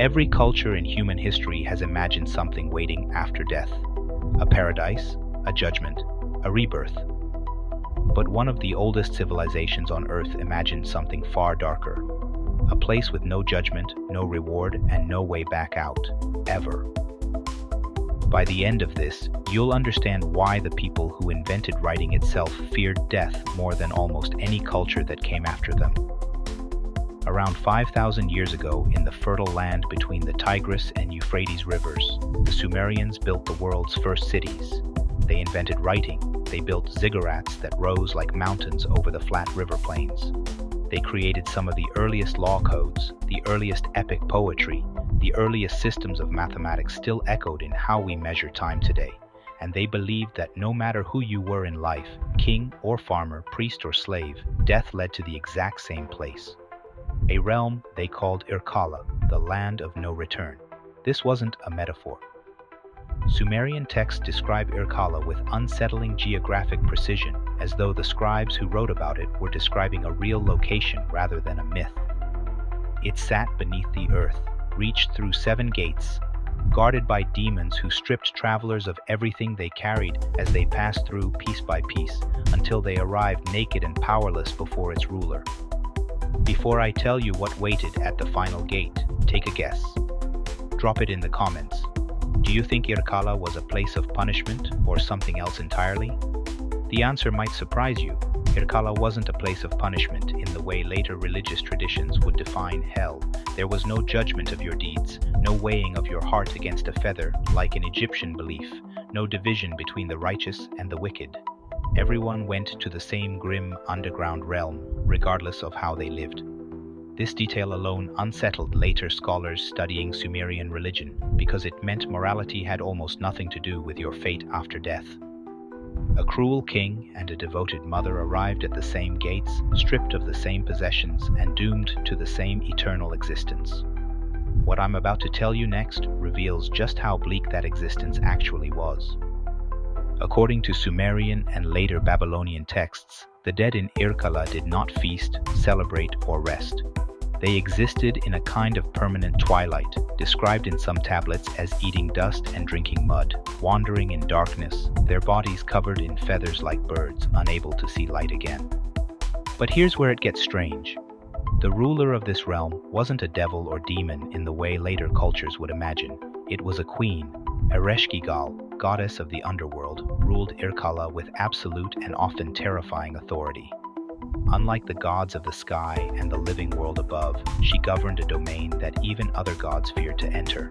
Every culture in human history has imagined something waiting after death. A paradise, a judgment, a rebirth. But one of the oldest civilizations on Earth imagined something far darker. A place with no judgment, no reward, and no way back out, ever. By the end of this, you'll understand why the people who invented writing itself feared death more than almost any culture that came after them. Around 5,000 years ago, in the fertile land between the Tigris and Euphrates rivers, the Sumerians built the world's first cities. They invented writing. They built ziggurats that rose like mountains over the flat river plains. They created some of the earliest law codes, the earliest epic poetry, the earliest systems of mathematics still echoed in how we measure time today. And they believed that no matter who you were in life, king or farmer, priest or slave, death led to the exact same place. A realm they called Irkalla, the land of no return. This wasn't a metaphor. Sumerian texts describe Irkalla with unsettling geographic precision, as though the scribes who wrote about it were describing a real location rather than a myth. It sat beneath the earth, reached through 7 gates, guarded by demons who stripped travelers of everything they carried as they passed through piece by piece, until they arrived naked and powerless before its ruler. Before I tell you what waited at the final gate, take a guess. Drop it in the comments. Do you think Irkalla was a place of punishment or something else entirely? The answer might surprise you. Irkalla wasn't a place of punishment in the way later religious traditions would define hell. There was no judgment of your deeds, no weighing of your heart against a feather like in Egyptian belief, no division between the righteous and the wicked. Everyone went to the same grim underground realm, regardless of how they lived. This detail alone unsettled later scholars studying Sumerian religion, because it meant morality had almost nothing to do with your fate after death. A cruel king and a devoted mother arrived at the same gates, stripped of the same possessions, and doomed to the same eternal existence. What I'm about to tell you next reveals just how bleak that existence actually was. According to Sumerian and later Babylonian texts, the dead in Irkalla did not feast, celebrate, or rest. They existed in a kind of permanent twilight, described in some tablets as eating dust and drinking mud, wandering in darkness, their bodies covered in feathers like birds, unable to see light again. But here's where it gets strange. The ruler of this realm wasn't a devil or demon in the way later cultures would imagine. It was a queen, Ereshkigal, goddess of the underworld, ruled Irkalla with absolute and often terrifying authority. Unlike the gods of the sky and the living world above, she governed a domain that even other gods feared to enter.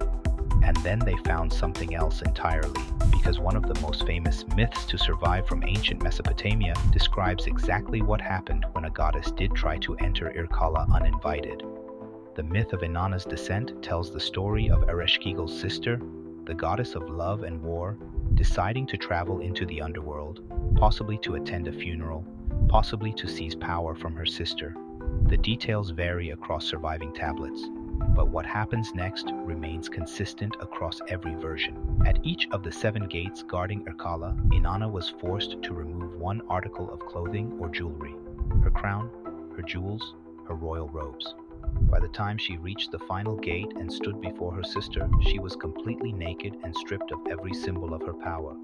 And then they found something else entirely, because one of the most famous myths to survive from ancient Mesopotamia describes exactly what happened when a goddess did try to enter Irkalla uninvited. The myth of Inanna's descent tells the story of Ereshkigal's sister, the goddess of love and war, deciding to travel into the underworld, possibly to attend a funeral, possibly to seize power from her sister. The details vary across surviving tablets, but what happens next remains consistent across every version. At each of the 7 gates guarding Irkalla, Inanna was forced to remove one article of clothing or jewelry: her crown, her jewels, her royal robes. By the time she reached the final gate and stood before her sister, she was completely naked and stripped of every symbol of her power.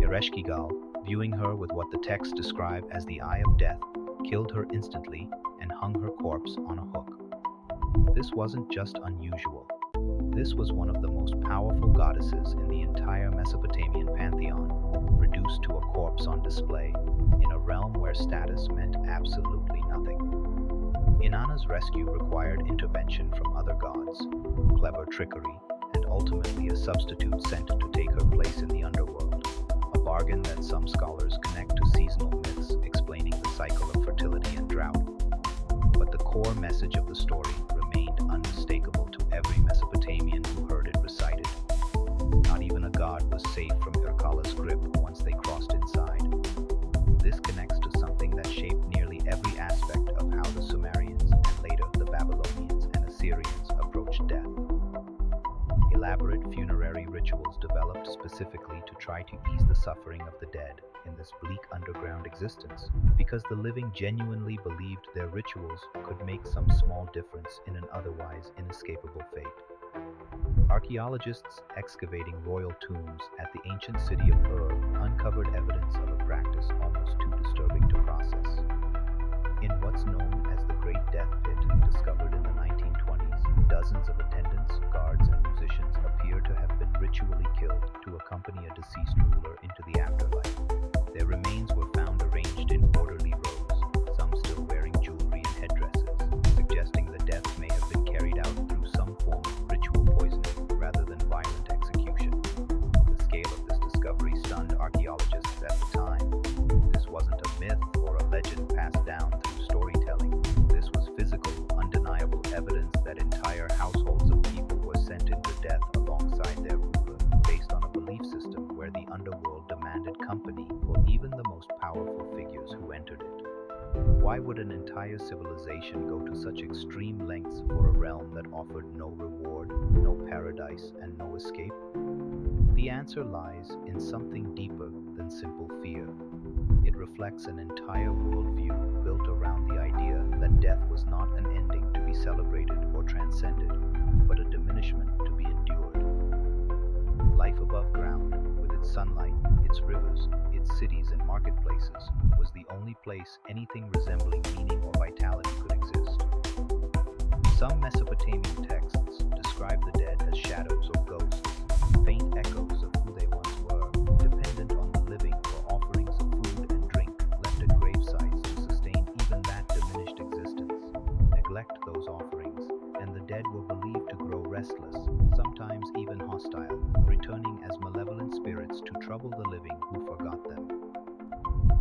Ereshkigal, viewing her with what the texts describe as the eye of death, killed her instantly and hung her corpse on a hook. This wasn't just unusual. This was one of the most powerful goddesses in the entire Mesopotamian pantheon, reduced to a corpse on display, in a realm where status meant absolutely nothing. Inanna's rescue required intervention from other gods, clever trickery, and ultimately a substitute sent to take her place in the underworld, a bargain that some scholars connect to seasonal myths explaining the cycle of fertility and drought. But the core message of the story remained unmistakable to every Mesopotamian who heard it recited. Not even a god was safe from Irkalla's grip once they crossed inside. This connects to something that shaped nearly every aspect of how the Sumerians and later the Babylonians and Assyrians approached death. Elaborate funerary rituals developed specifically to try to ease the suffering of the dead in this bleak underground existence, because the living genuinely believed their rituals could make some small difference in an otherwise inescapable fate. Archaeologists excavating royal tombs at the ancient city of Ur uncovered evidence of a practice almost too disturbing to process. In what's known as the Great Death Pit, discovered in the 1920s, dozens of attendants, guards, and musicians appear to have been ritually killed to accompany a deceased ruler into the afterlife. Their remains were found arranged in orderly rows, some still wearing jewelry and headdresses, suggesting the deaths may have been carried out through some form of ritual poisoning rather than violent execution. The scale of this discovery stunned archaeologists at the time. This wasn't a myth or a legend passed down through storytelling. This was physical, undeniable evidence that entire households of people were sent into death alongside their ruler, based on a belief system where the underworld demanded company for even the most powerful figures who entered it. Why would an entire civilization go to such extreme lengths for a realm that offered no reward, no paradise, and no escape? The answer lies in something deeper than simple fear. It reflects an entire worldview built around the idea that death was not an ending to be celebrated or transcended, but a diminishment to be endured. Life above ground, with its sunlight, its rivers, its cities and marketplaces, was the only place anything resembling meaning or vitality could exist. Some Mesopotamian texts describe the dead as shadows or ghosts, faint echoes of who they once were, dependent on the living for offerings of food and drink left at gravesites to sustain even that diminished existence. Neglect those offerings, and the dead were believed to grow restless, sometimes even hostile, returning as malevolent spirits to trouble the living who forgot them.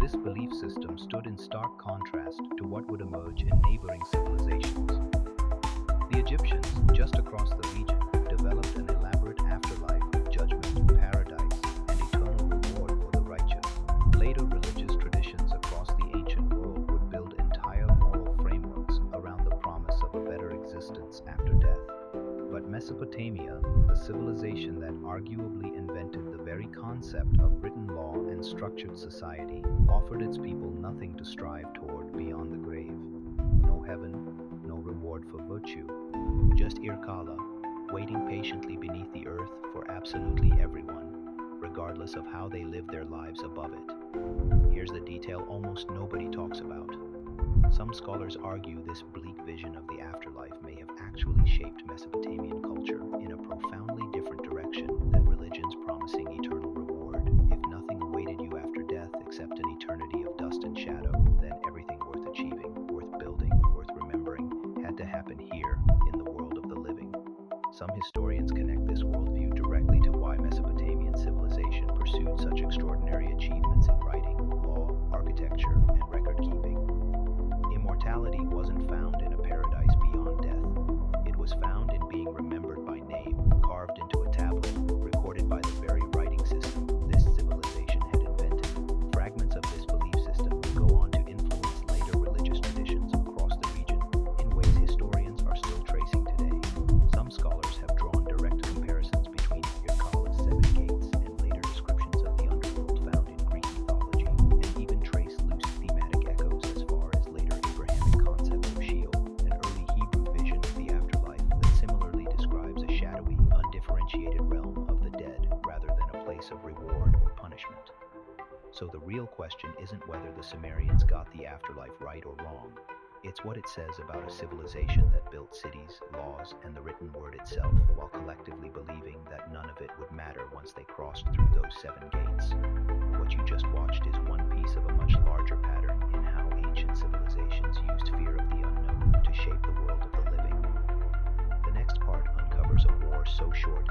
This belief system stood in stark contrast to what would emerge in neighboring civilizations. The Egyptians, just across the region, developed an elaborate afterlife with judgment, paradise, and eternal reward for the righteous. Later religious traditions across the ancient world would build entire moral frameworks around the promise of a better existence after death. But Mesopotamia, the civilization that arguably invented the very concept of written law and structured society, offered its people nothing to strive toward beyond the grave. No heaven, no reward for virtue, just Irkalla, waiting patiently beneath the earth for absolutely everyone, regardless of how they live their lives above it. Here's the detail almost nobody talks about. Some scholars argue this bleak vision of the afterlife may have actually shaped Mesopotamian culture in a profoundly different direction than religions promising eternal reward. If nothing awaited you after death except an eternity of dust and shadow, then everything worth achieving, worth building, worth remembering, had to happen here in the world of the living. Some historians connect this worldview directly to why Mesopotamian civilization pursued such extraordinary achievements in writing, law, architecture, and record-keeping. Immortality wasn't found in a paradise beyond death. It was found in being remembered by name, carved into a tablet, recorded by the very writing system this civilization had invented. Fragments of this belief system would go on to influence later religious traditions across the region in ways historians are still tracing today. Some scholars have drawn direct comparisons between Irkalla's 7 gates and later descriptions of the underworld found in Greek mythology, and even trace loose thematic echoes as far as later Abrahamic concept of Sheol, an early Hebrew vision of the afterlife that similarly describes a shadowy, undifferentiated realm of the dead rather than a place of reward or punishment. So the real question isn't whether the Sumerians got the afterlife right or wrong. It's what it says about a civilization that built cities, laws, and the written word itself, while collectively believing that none of it would matter once they crossed through those 7 gates. What you just watched is one piece of a much larger pattern in how ancient civilizations used fear of the unknown to shape the world of the living. The next part uncovers a war so short